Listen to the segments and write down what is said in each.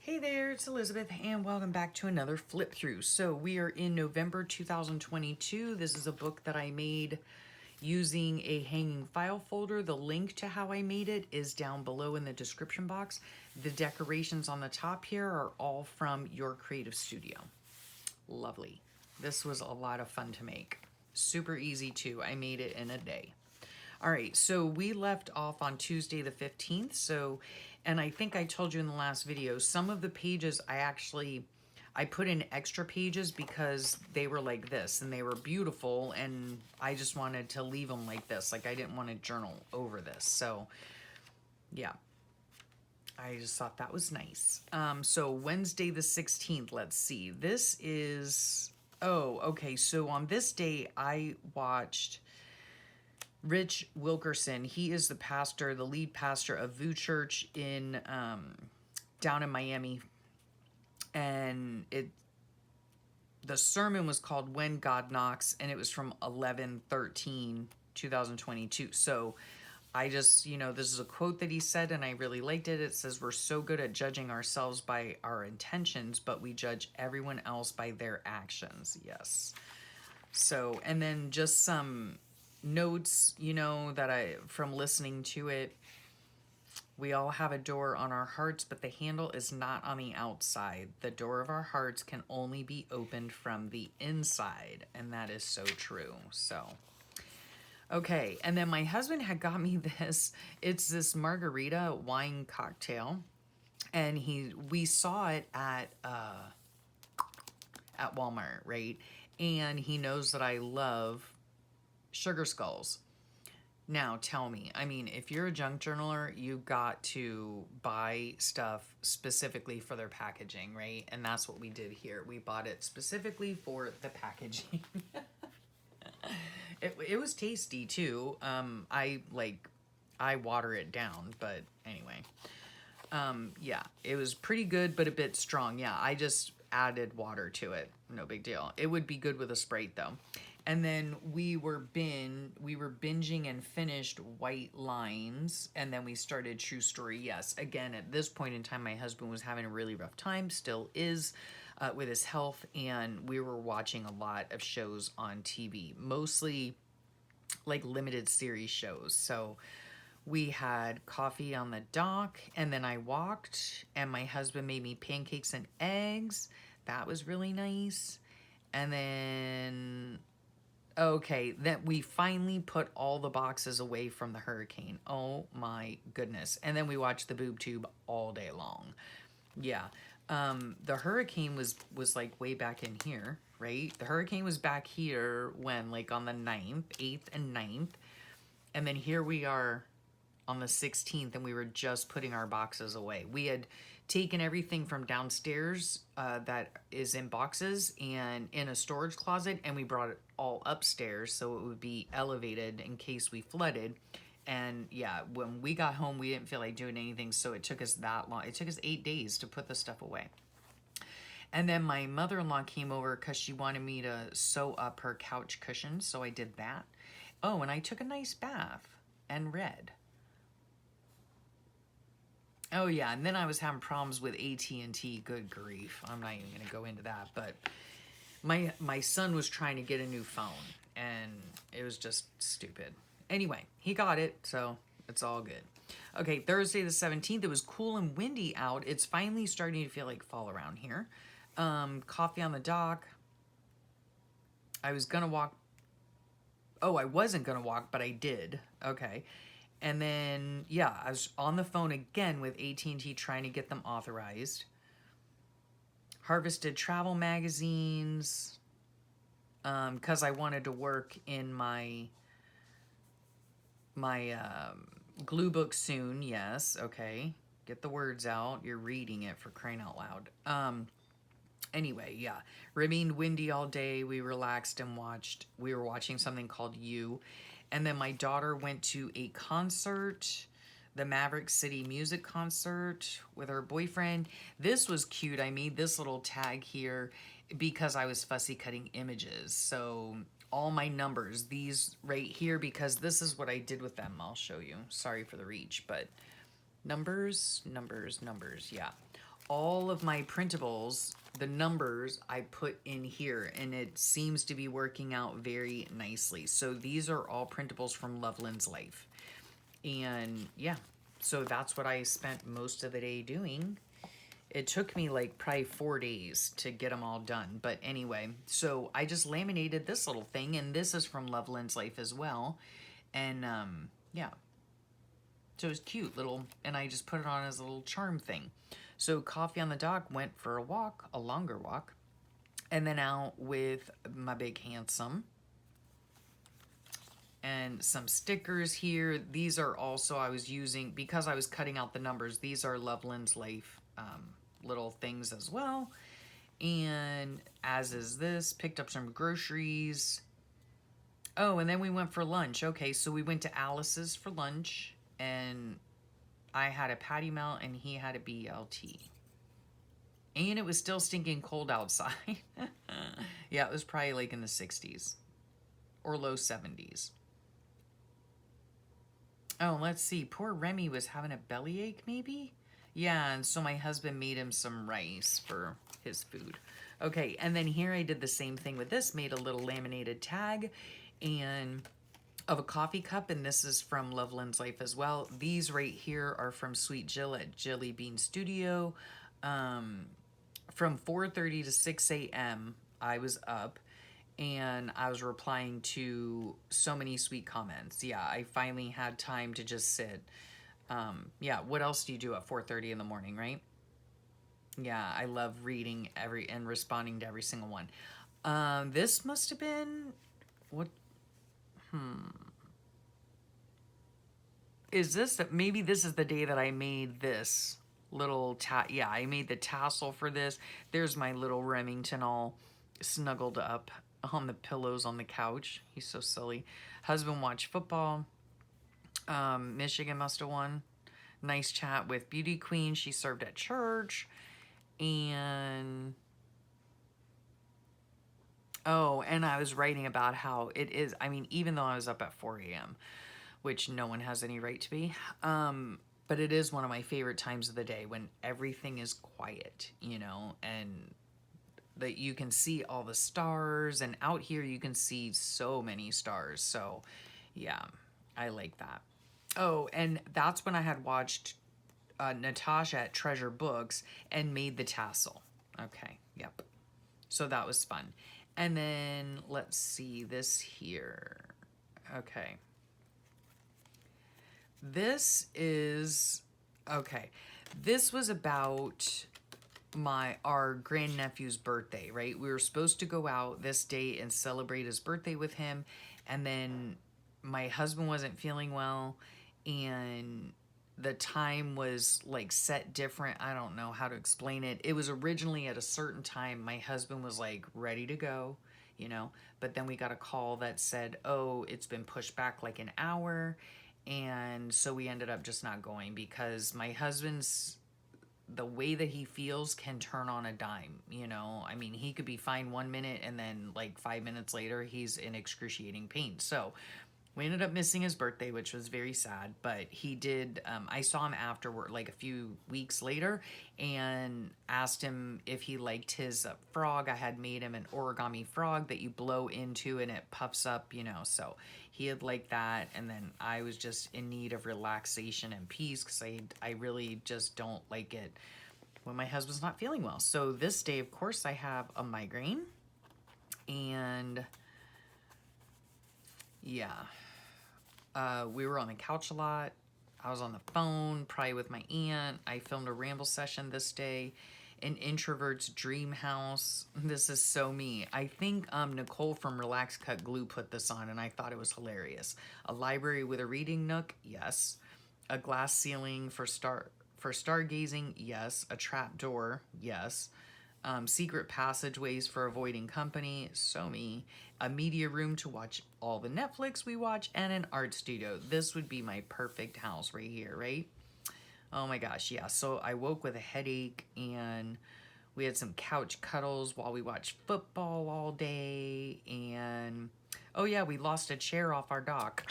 Hey there, it's Elizabeth, and welcome back to another flip through. So we are in November 2022. This is a book that I made using a hanging file folder. The link to how I made it is down below in the description box. The decorations on the top here are all from Your Creative Studio. Lovely. This was a lot of fun to make. Super easy too. I made it in a day. All right, so we left off on Tuesday the 15th. And I think I told you in the last video, some of the pages I put in extra pages because they were like this and they were beautiful and I just wanted to leave them like this. Like I didn't want to journal over this. So yeah, I just thought that was nice. So Wednesday the 16th, let's see. This is, oh, okay. So on this day I watched Rich Wilkerson. He is the pastor, the lead pastor of VU Church in down in Miami, and the sermon was called "When God Knocks," and it was from 11/13/2022. So I just, this is a quote that he said, and I really liked it. It says, "We're so good at judging ourselves by our intentions, but we judge everyone else by their actions." Yes. So, and then just some notes, that from listening to it. We all have a door on our hearts, but the handle is not on the outside. The door of our hearts can only be opened from the inside. And that is so true. So, okay. And then my husband had got me this. It's this margarita wine cocktail. And we saw it at Walmart, right? And he knows that I love sugar skulls. Now tell me, I mean, if you're a junk journaler, you got to buy stuff specifically for their packaging, right? And that's what we did here. We bought it specifically for the packaging. It was tasty too. I water it down, but anyway. Yeah, it was pretty good, but a bit strong. Yeah, I just added water to it. No big deal. It would be good with a Sprite though. And then we were binging and finished White Lines, and then we started True Story. Yes, again, at this point in time, my husband was having a really rough time, still is, with his health, and we were watching a lot of shows on TV, mostly like limited series shows. So we had coffee on the dock, and then I walked, and my husband made me pancakes and eggs. That was really nice. And then, okay, then we finally put all the boxes away from the hurricane. Oh my goodness. And then we watched the boob tube all day long. Yeah. The hurricane was like way back in here, right? The hurricane was back here when, like, on the 9th, 8th and 9th. And then here we are on the 16th, and we were just putting our boxes away. We had taken everything from downstairs that is in boxes and in a storage closet, and we brought it all upstairs so it would be elevated in case we flooded. And yeah, when we got home, we didn't feel like doing anything, so it took us that long. It took us 8 days to put the stuff away. And then my mother-in-law came over because she wanted me to sew up her couch cushions, so I did that. Oh, and I took a nice bath and read. Oh yeah, and then I was having problems with AT&T. Good grief. I'm not even going to go into that, but my son was trying to get a new phone, and it was just stupid. Anyway, he got it, so it's all good. Okay, Thursday the 17th, it was cool and windy out. It's finally starting to feel like fall around here. Coffee on the dock. I was going to walk. Oh, I wasn't going to walk, but I did. Okay. And then, yeah, I was on the phone again with AT&T trying to get them authorized. Harvested travel magazines because I wanted to work in my glue book soon. Yes, okay. Get the words out. You're reading it, for crying out loud. Anyway, yeah. Remained windy all day. We relaxed and watched. We were watching something called You. And then my daughter went to a concert, the Maverick City music concert with her boyfriend. This was cute. I made this little tag here because I was fussy cutting images. So all my numbers, these right here, because this is what I did with them. I'll show you. Sorry for the reach, but numbers, numbers, numbers. Yeah. all of my printables, the numbers I put in here, and it seems to be working out very nicely. So these are all printables from Loveland's Life. And yeah, so that's what I spent most of the day doing. It took me like probably 4 days to get them all done. But anyway, so I just laminated this little thing, and this is from Loveland's Life as well. And yeah, so it was cute little, and I just put it on as a little charm thing. So coffee on the dock, went for a walk, a longer walk, and then out with my big handsome. And some stickers here. These are also, I was using, because I was cutting out the numbers, these are Loveland's Life little things as well. And as is this, picked up some groceries. Oh, and then we went for lunch. Okay, so we went to Alice's for lunch, and I had a patty melt and he had a BLT. And it was still stinking cold outside. Yeah, it was probably like in the 60s or low 70s. Oh, let's see. Poor Remy was having a bellyache, maybe? Yeah, and so my husband made him some rice for his food. Okay, and then here I did the same thing with this, made a little laminated tag and of a coffee cup, and this is from Loveland's Life as well. These right here are from Sweet Jill at Jelly Bean Studio. From 4:30 to 6 a.m. I was up, and I was replying to so many sweet comments. Yeah, I finally had time to just sit. Yeah, what else do you do at 4:30 in the morning, right? Yeah, I love reading every and responding to every single one. This must have been what? Is this that? Maybe this is the day that I made this little yeah, I made the tassel for this. There's my little Remington all snuggled up on the pillows on the couch. He's so silly. Husband watched football. Michigan must have won. Nice chat with Beauty Queen. She served at church. And oh, and I was writing about how it is, I mean, even though I was up at 4 a.m., which no one has any right to be, but it is one of my favorite times of the day when everything is quiet, you know, and that you can see all the stars, and out here you can see so many stars. So yeah, I like that. Oh, and that's when I had watched Natasha at Treasure Books and made the tassel. Okay, yep. So that was fun. And then let's see this here. Okay. This is, okay. This was about our grandnephew's birthday, right? We were supposed to go out this day and celebrate his birthday with him, and then my husband wasn't feeling well, and the time was like set different. I don't know how to explain it. It was originally at a certain time. My husband was like ready to go, you know, but then we got a call that said, oh, it's been pushed back like an hour. And so we ended up just not going because my husband's, the way that he feels can turn on a dime, you know. I mean, he could be fine 1 minute and then like 5 minutes later he's in excruciating pain. So we ended up missing his birthday, which was very sad, but he did, I saw him afterward, like a few weeks later, and asked him if he liked his frog. I had made him an origami frog that you blow into and it puffs up, you know, so he had liked that. And then I was just in need of relaxation and peace because I really just don't like it when my husband's not feeling well. So this day, of course, I have a migraine, and yeah. We were on the couch a lot. I was on the phone, probably with my aunt. I filmed a ramble session this day. An introvert's dream house. This is so me. I think Nicole from Relax Cut Glue put this on, and I thought it was hilarious. A library with a reading nook, yes. A glass ceiling for stargazing, yes. A trap door, yes. Secret passageways for avoiding company, so me. A media room to watch all the Netflix we watch, and an art studio. This would be my perfect house right here, right? Oh my gosh, yeah. So I woke with a headache, and we had some couch cuddles while we watched football all day, and oh yeah, we lost a chair off our dock.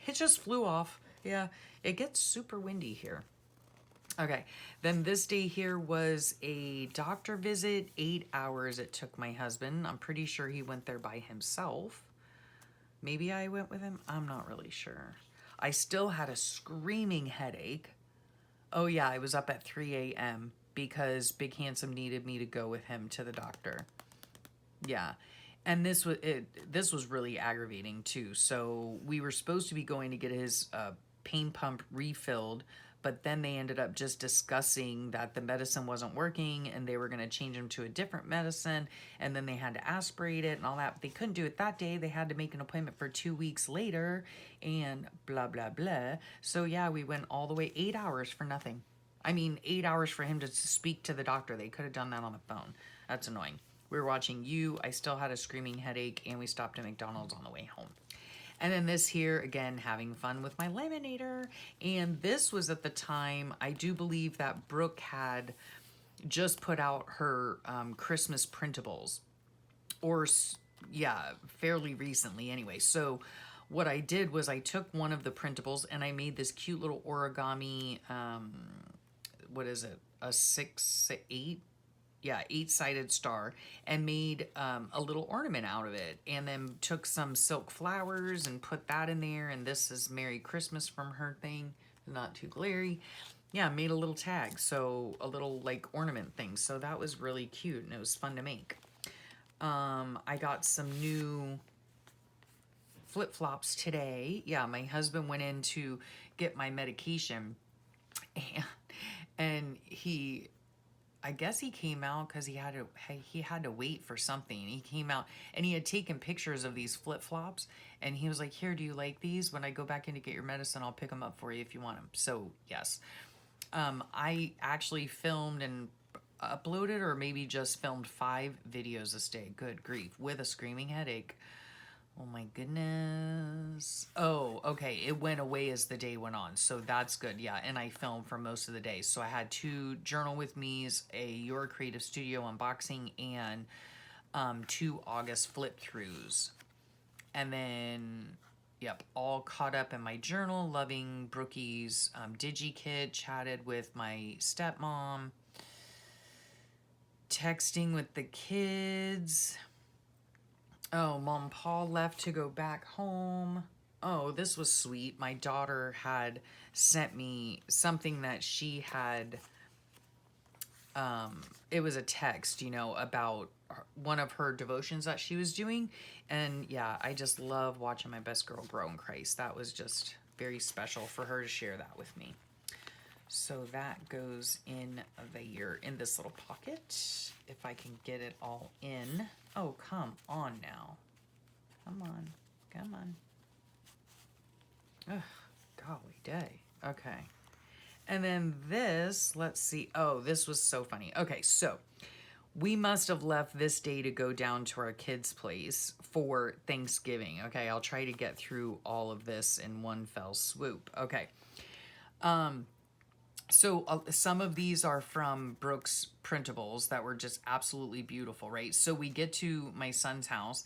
It just flew off. Yeah, it gets super windy here. Okay, then this day here was a doctor visit, 8 hours it took my husband. I'm pretty sure he went there by himself. Maybe I went with him. I'm not really sure. I still had a screaming headache. Oh yeah, I was up at 3 a.m. because Big Handsome needed me to go with him to the doctor. Yeah. And this was really aggravating too. So we were supposed to be going to get his pain pump refilled, but then they ended up just discussing that the medicine wasn't working and they were going to change him to a different medicine, and then they had to aspirate it and all that. But they couldn't do it that day. They had to make an appointment for 2 weeks later and blah blah blah. So yeah, we went all the way 8 hours for nothing. I mean, 8 hours for him to speak to the doctor. They could have done that on the phone. That's annoying. We were watching You. I still had a screaming headache, and we stopped at McDonald's on the way home. And then this here, again, having fun with my laminator. And this was at the time, I do believe that Brooke had just put out her Christmas printables. Or, yeah, fairly recently anyway. So what I did was I took one of the printables and I made this cute little origami, what is it, a 6, 8? Yeah, 8-sided star, and made a little ornament out of it, and then took some silk flowers and put that in there, and this is Merry Christmas from her thing, not too glary. Yeah, made a little tag, so a little like ornament thing, so that was really cute and it was fun to make. I got some new flip-flops today. Yeah, my husband went in to get my medication, and I guess he came out because he had to wait for something. He came out and he had taken pictures of these flip-flops, and he was like, "Here, do you like these? When I go back in to get your medicine, I'll pick them up for you if you want them." So yes, I actually filmed and uploaded, or maybe just filmed 5 videos this day. Good grief, with a screaming headache. Oh my goodness. Oh, okay. It went away as the day went on. So that's good. Yeah. And I filmed for most of the day. So I had 2 Journal with Me's, a Your Creative Studio unboxing, and 2 August flip throughs. And then, yep, all caught up in my journal, loving Brookie's DigiKit, chatted with my stepmom, texting with the kids. Oh, Mom Paul left to go back home. Oh, this was sweet. My daughter had sent me something that she had, it was a text, about one of her devotions that she was doing. And yeah, I just love watching my best girl grow in Christ. That was just very special for her to share that with me. So that goes in there, in this little pocket, if I can get it all in. Oh, come on now. Come on. Come on. Ugh, golly day. Okay. And then this, let's see. Oh, this was so funny. Okay, so we must have left this day to go down to our kids' place for Thanksgiving. Okay, I'll try to get through all of this in one fell swoop. Okay. So some of these are from Brooke's printables that were just absolutely beautiful, right? So we get to my son's house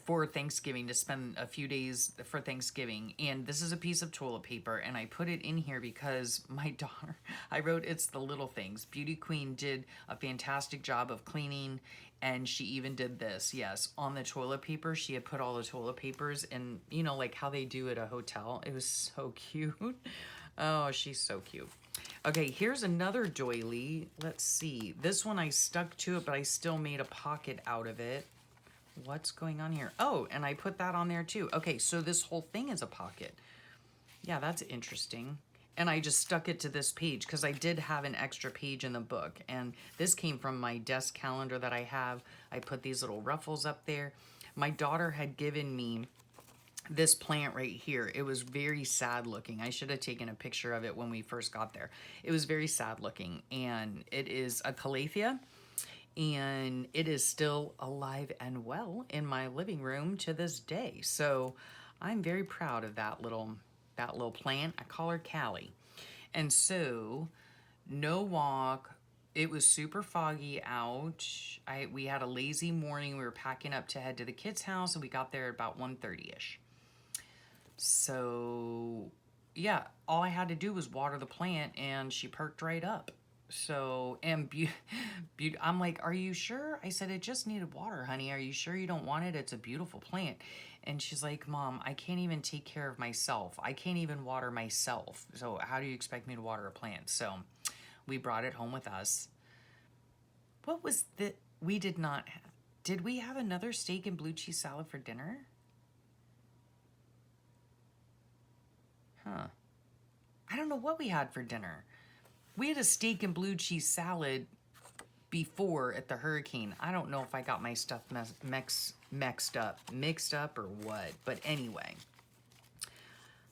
for Thanksgiving to spend a few days for Thanksgiving. And this is a piece of toilet paper. And I put it in here because my daughter, I wrote, "It's the little things." Beauty Queen did a fantastic job of cleaning. And she even did this, yes, on the toilet paper. She had put all the toilet papers in, like how they do at a hotel. It was so cute. Oh, she's so cute. Okay, here's another doily. Let's see. This one I stuck to it, but I still made a pocket out of it. What's going on here? Oh, and I put that on there too. Okay, so this whole thing is a pocket. Yeah, that's interesting. And I just stuck it to this page because I did have an extra page in the book. And this came from my desk calendar that I have. I put these little ruffles up there. My daughter had given me this plant right here. It was very sad looking. I should have taken a picture of it when we first got there. It was very sad looking, and it is a calathea, and it is still alive and well in my living room to this day. So I'm very proud of that little plant. I call her Callie. And so no walk. It was super foggy out. We had a lazy morning. We were packing up to head to the kids' house, and we got there at about 1:30ish. So yeah, all I had to do was water the plant and she perked right up. So, and I'm like, are you sure? I said, it just needed water, honey. Are you sure you don't want it? It's a beautiful plant. And she's like, Mom, I can't even take care of myself. I can't even water myself. So how do you expect me to water a plant? So we brought it home with us. What was the, we did not have, did we have another steak and blue cheese salad for dinner? Huh. I don't know what we had for dinner. We had a steak and blue cheese salad before at the Hurricane. I don't know if I got my stuff mixed up or what. But anyway,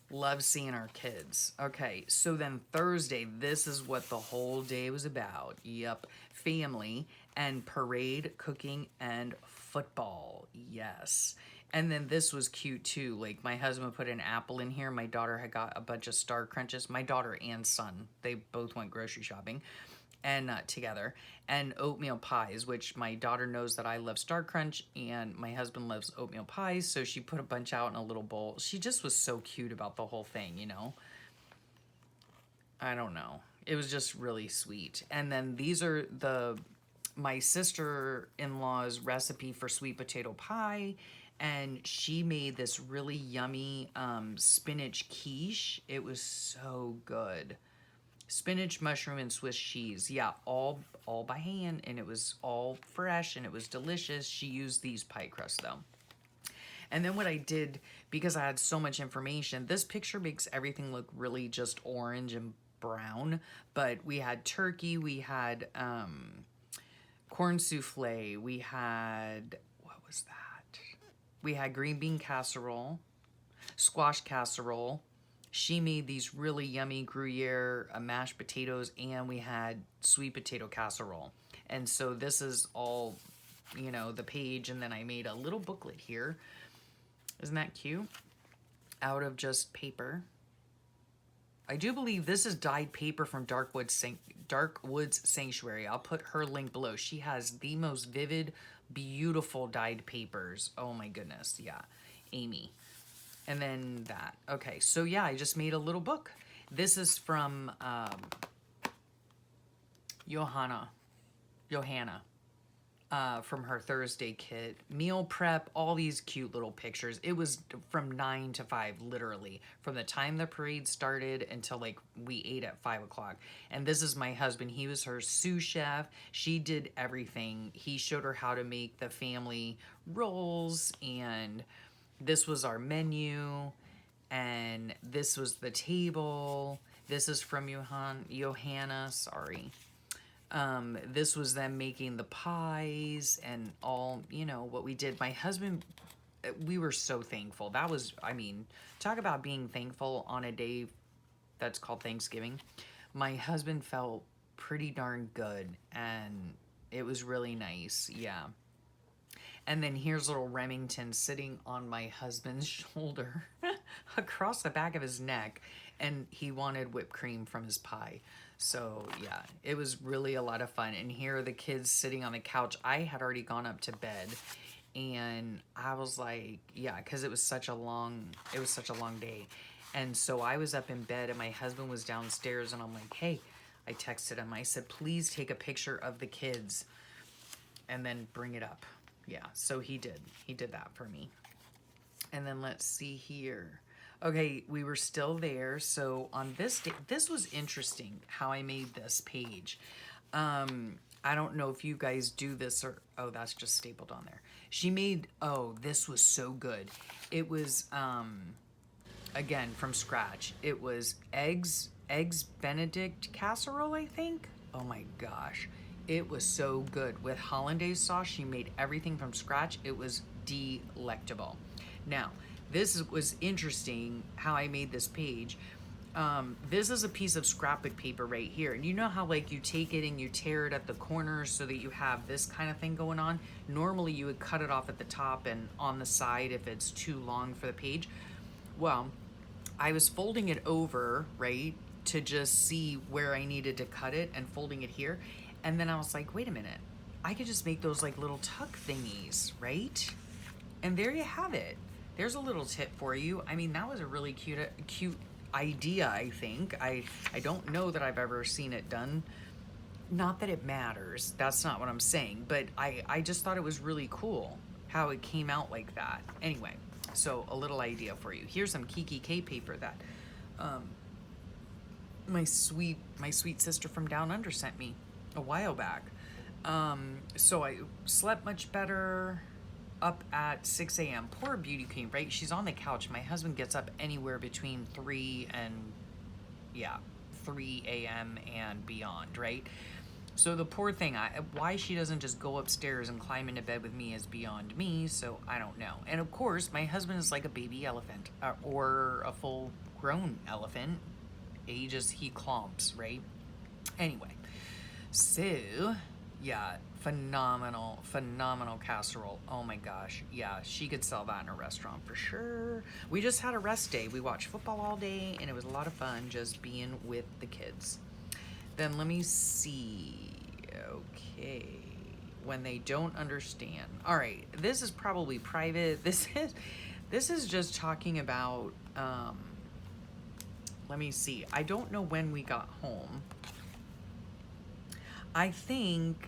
love seeing our kids. Okay, so then Thursday, this is what the whole day was about. Yep, family and parade, cooking, and football. Yes. And then this was cute too. Like my husband put an apple in here. My daughter had got a bunch of Star Crunches. My daughter and son, they both went grocery shopping and together. And oatmeal pies, which my daughter knows that I love Star Crunch and my husband loves oatmeal pies. So she put a bunch out in a little bowl. She just was so cute about the whole thing, you know? I don't know. It was just really sweet. And then these are my sister-in-law's recipe for sweet potato pie, and she made this really yummy spinach quiche. It was so good. Spinach, mushroom, and Swiss cheese. Yeah, all by hand, and it was all fresh, and it was delicious. She used these pie crusts, though. And then what I did, because I had so much information, this picture makes everything look really just orange and brown, but we had turkey, we had corn souffle, we had, what was that? We had green bean casserole, squash casserole. She made these really yummy Gruyere mashed potatoes, and we had sweet potato casserole. And so this is all, you know, the page, and then I made a little booklet here. Isn't that cute? Out of just paper. I do believe this is dyed paper from Dark Woods Sanctuary. I'll put her link below. She has the most vivid, beautiful dyed papers. Oh my goodness, yeah. Amy. And then that. Okay, so yeah, I just made a little book. This is from Johanna. From her Thursday kit. Meal prep, all these cute little pictures. It was from 9 to 5, literally. From the time the parade started until like we ate at 5 o'clock. And this is my husband. He was her sous chef. She did everything. He showed her how to make the family rolls, and this was our menu, and this was the table. This is from Johanna, sorry. This was them making the pies and all, you know, what we did. My husband, we were so thankful. That was, I mean, talk about being thankful on a day that's called Thanksgiving. My husband felt pretty darn good, and it was really nice. Yeah. And then here's little Remington sitting on my husband's shoulder across the back of his neck, and he wanted whipped cream from his pie. So yeah, it was really a lot of fun. And here are the kids sitting on the couch. I had already gone up to bed, and I was like, yeah, because it was such a long day. And so I was up in bed, and my husband was downstairs, and I'm like, hey, I texted him. I said, please take a picture of the kids and then bring it up. Yeah, so he did. He did that for me. And then let's see here. Okay, we were still there. So on this day, this was interesting how I made this page. I don't know if you guys do this or, oh, that's just stapled on there. She made, oh, this was so good. It was, again, from scratch. It was eggs Benedict casserole, I think. Oh my gosh. It was so good. With hollandaise sauce, she made everything from scratch. It was delectable. Now, this was interesting how I made this page. This is a piece of scrapbook paper right here. And you know how like you take it and you tear it at the corners so that you have this kind of thing going on? Normally you would cut it off at the top and on the side if it's too long for the page. Well, I was folding it over, right, to just see where I needed to cut it and folding it here. And then I was like, wait a minute, I could just make those like little tuck thingies, right? And there you have it. There's a little tip for you. I mean, that was a really cute idea, I think. I don't know that I've ever seen it done. Not that it matters. That's not what I'm saying. But I just thought it was really cool how it came out like that. Anyway, so a little idea for you. Here's some Kiki K paper that my sweet sister from down under sent me a while back. So I slept much better up at 6 a.m. Poor beauty queen, right? She's on the couch. My husband gets up anywhere between 3 a.m. and beyond, right? So the poor thing, why she doesn't just go upstairs and climb into bed with me is beyond me, so I don't know. And of course, my husband is like a baby elephant, or a full-grown elephant. He clomps, right? Anyway, so, yeah, phenomenal casserole. Oh my gosh, yeah, she could sell that in a restaurant for sure. We just had a rest day. We watched football all day, and it was a lot of fun just being with the kids. Then let me see. Okay. When they don't understand. All right. This is probably private. This is just talking about, let me see. I don't know when we got home. I think,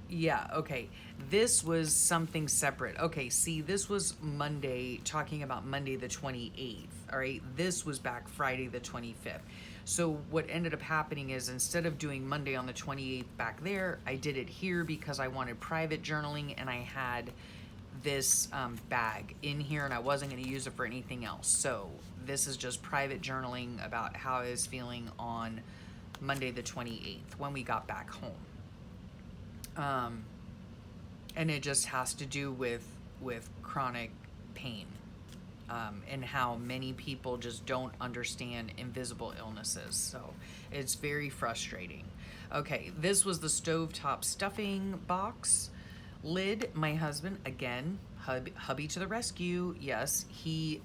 yeah, okay. This was something separate. Okay, see, this was Monday, talking about Monday the 28th. All right. This was back Friday the 25th. So what ended up happening is, instead of doing Monday on the 28th back there, I did it here because I wanted private journaling, and I had this bag in here, and I wasn't going to use it for anything else. So this is just private journaling about how I was feeling on Monday the 28th when we got back home. And it just has to do with chronic pain. And how many people just don't understand invisible illnesses. So it's very frustrating. Okay, this was the stovetop stuffing box lid. My husband, again, hubby to the rescue. Yes, he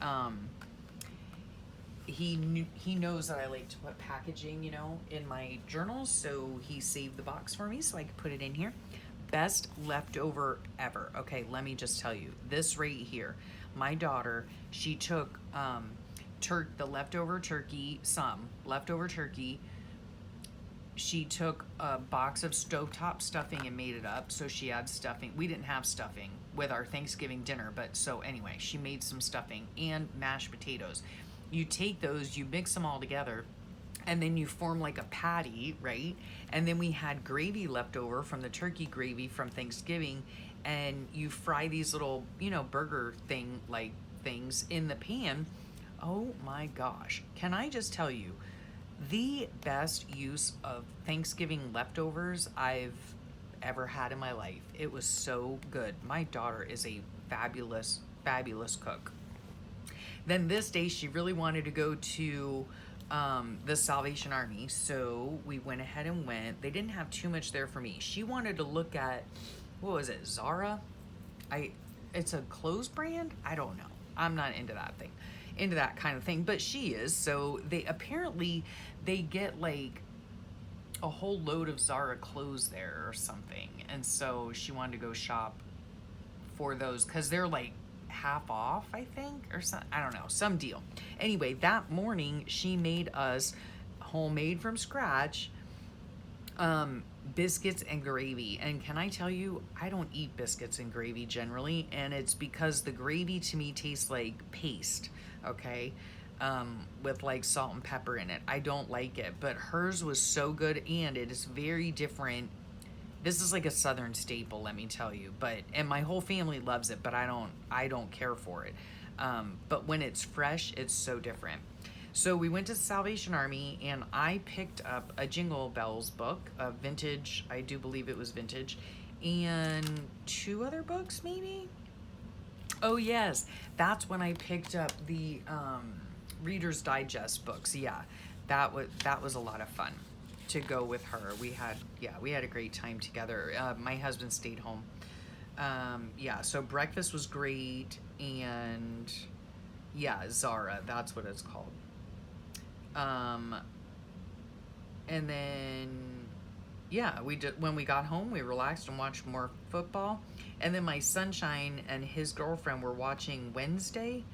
knows that I like to put packaging, in my journals. So he saved the box for me so I could put it in here. Best leftover ever. Okay, let me just tell you, this right here. My daughter, she took the leftover turkey. She took a box of stovetop stuffing and made it up. So she had stuffing. We didn't have stuffing with our Thanksgiving dinner, but so anyway, she made some stuffing and mashed potatoes. You take those, you mix them all together, and then you form like a patty, right? And then we had gravy left over from the turkey gravy from Thanksgiving, and you fry these little, burger things in the pan. Oh my gosh. Can I just tell you, the best use of Thanksgiving leftovers I've ever had in my life. It was so good. My daughter is a fabulous cook. Then this day, she really wanted to go to the Salvation Army, so we went ahead and went. They didn't have too much there for me. She wanted to look at, what was it, Zara? It's a clothes brand? I don't know. I'm not into that kind of thing, but she is. So they get like a whole load of Zara clothes there or something, and so she wanted to go shop for those because they're like half off, I think, or some, I don't know, some deal. Anyway, that morning she made us homemade from scratch biscuits and gravy. And can I tell you, I don't eat biscuits and gravy generally, and it's because the gravy to me tastes like paste, okay, with like salt and pepper in it. I don't like it, but hers was so good, and it is very different. This is like a Southern staple, let me tell you. And my whole family loves it, but I don't care for it. But when it's fresh, it's so different. So we went to the Salvation Army, and I picked up a Jingle Bells book, a vintage, I do believe it was vintage, and 2 other books maybe? Oh yes, that's when I picked up the Reader's Digest books. Yeah, that was a lot of fun to go with her. We had a great time together. My husband stayed home. So breakfast was great, and Zara, that's what it's called. And then when we got home, we relaxed and watched more football. And then my sunshine and his girlfriend were watching Wednesday.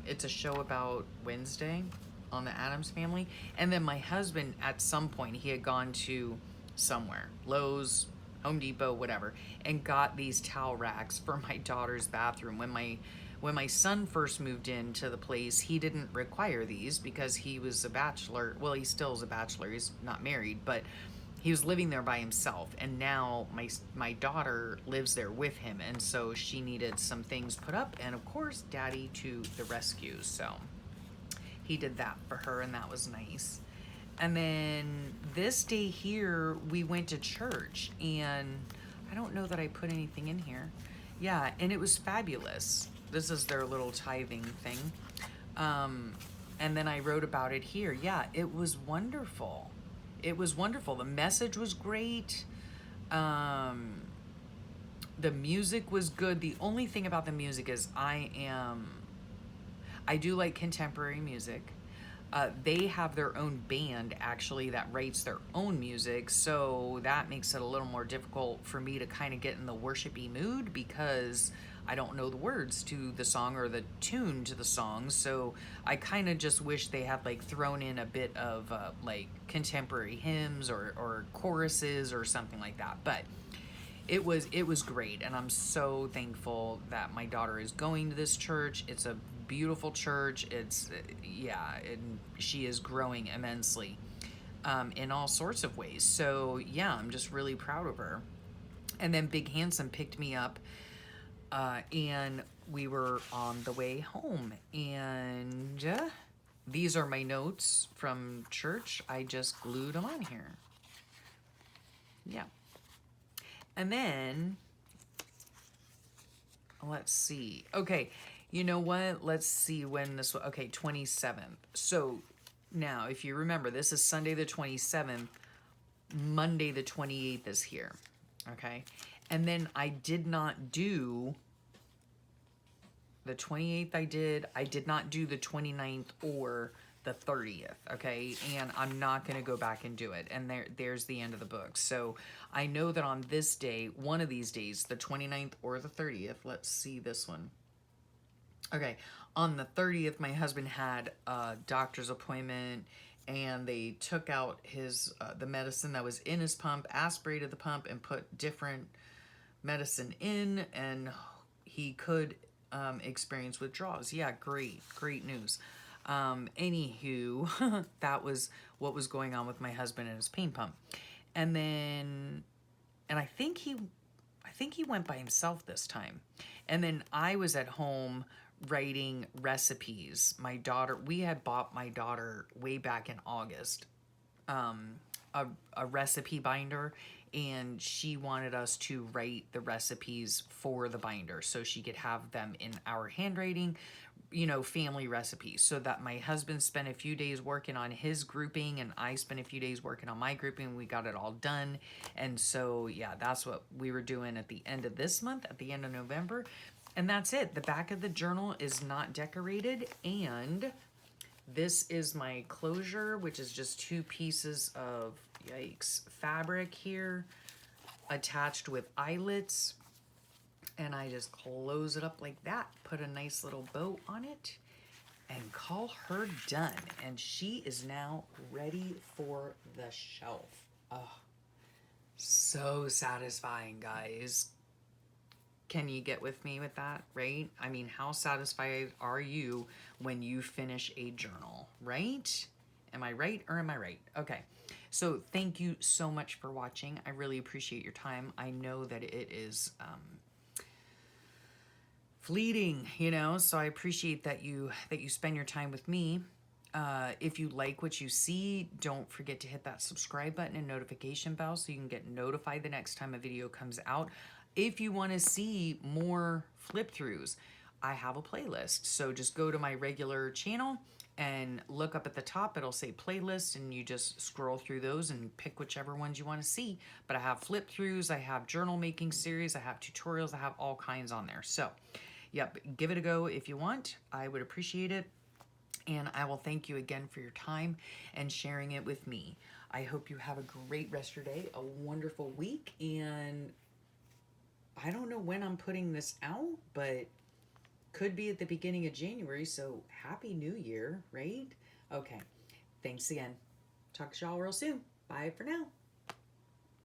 It's a show about Wednesday on the Addams Family. And then my husband, at some point, he had gone to somewhere, Lowe's, Home Depot, whatever, and got these towel racks for my daughter's bathroom. When my son first moved into the place, he didn't require these because he was a bachelor. Well, he still is a bachelor. He's not married, but he was living there by himself, and now my daughter lives there with him, and so she needed some things put up, and of course Daddy to the rescue. So he did that for her, and that was nice. And then this day here we went to church, and I don't know that I put anything in here. Yeah, and it was fabulous. This is their little tithing thing. And then I wrote about it here. Yeah, it was wonderful. It was wonderful. The message was great. The music was good. The only thing about the music is I do like contemporary music. They have their own band actually that writes their own music, so that makes it a little more difficult for me to kind of get in the worshipy mood because I don't know the words to the song or the tune to the song. So I kind of just wish they had like thrown in a bit of like contemporary hymns or choruses or something like that. But it was great, and I'm so thankful that my daughter is going to this church. It's a beautiful church. It's yeah, and she is growing immensely in all sorts of ways. So yeah, I'm just really proud of her. And then Big Handsome picked me up, and we were on the way home. And these are my notes from church. I just glued them on here. Yeah. And then, let's see. Okay, you know what? Let's see when this was. Okay, 27th. So now, if you remember, this is Sunday the 27th. Monday the 28th is here. Okay? And then I did not do the 28th. I did not do the 29th or the 30th, okay? And I'm not going to go back and do it. And there's the end of the book. So I know that on this day, one of these days, the 29th or the 30th, let's see this one. Okay, on the 30th, my husband had a doctor's appointment, and they took out his the medicine that was in his pump, aspirated the pump, and put different medicine in, and he could experience withdrawals. Yeah, great news. Anywho, that was what was going on with my husband and his pain pump. And then, and I think he went by himself this time. And then I was at home writing recipes. We had bought my daughter way back in August, a recipe binder, and she wanted us to write the recipes for the binder so she could have them in our handwriting, family recipes. So that my husband spent a few days working on his grouping, and I spent a few days working on my grouping. We got it all done. And so, yeah, that's what we were doing at the end of this month, at the end of November. And that's it. The back of the journal is not decorated, and this is my closure, which is just 2 pieces of, yikes, fabric here attached with eyelets. And I just close it up like that, put a nice little bow on it, and call her done. And she is now ready for the shelf. Oh, so satisfying, guys. Can you get with me with that, right? I mean, how satisfied are you when you finish a journal, right? Am I right or am I right? Okay. So thank you so much for watching. I really appreciate your time. I know that it is fleeting, so I appreciate that you spend your time with me. If you like what you see, don't forget to hit that subscribe button and notification bell so you can get notified the next time a video comes out. If you want to see more flip throughs, I have a playlist. So just go to my regular channel and look up at the top. It'll say playlist, and you just scroll through those and pick whichever ones you want to see. But I have flip throughs, I have journal making series, I have tutorials, I have all kinds on there. So, yep, give it a go if you want. I would appreciate it. And I will thank you again for your time and sharing it with me. I hope you have a great rest of your day, a wonderful week, and I don't know when I'm putting this out, but Could be at the beginning of January, so happy New Year, right? Okay. Thanks again. Talk to y'all real soon. Bye for now.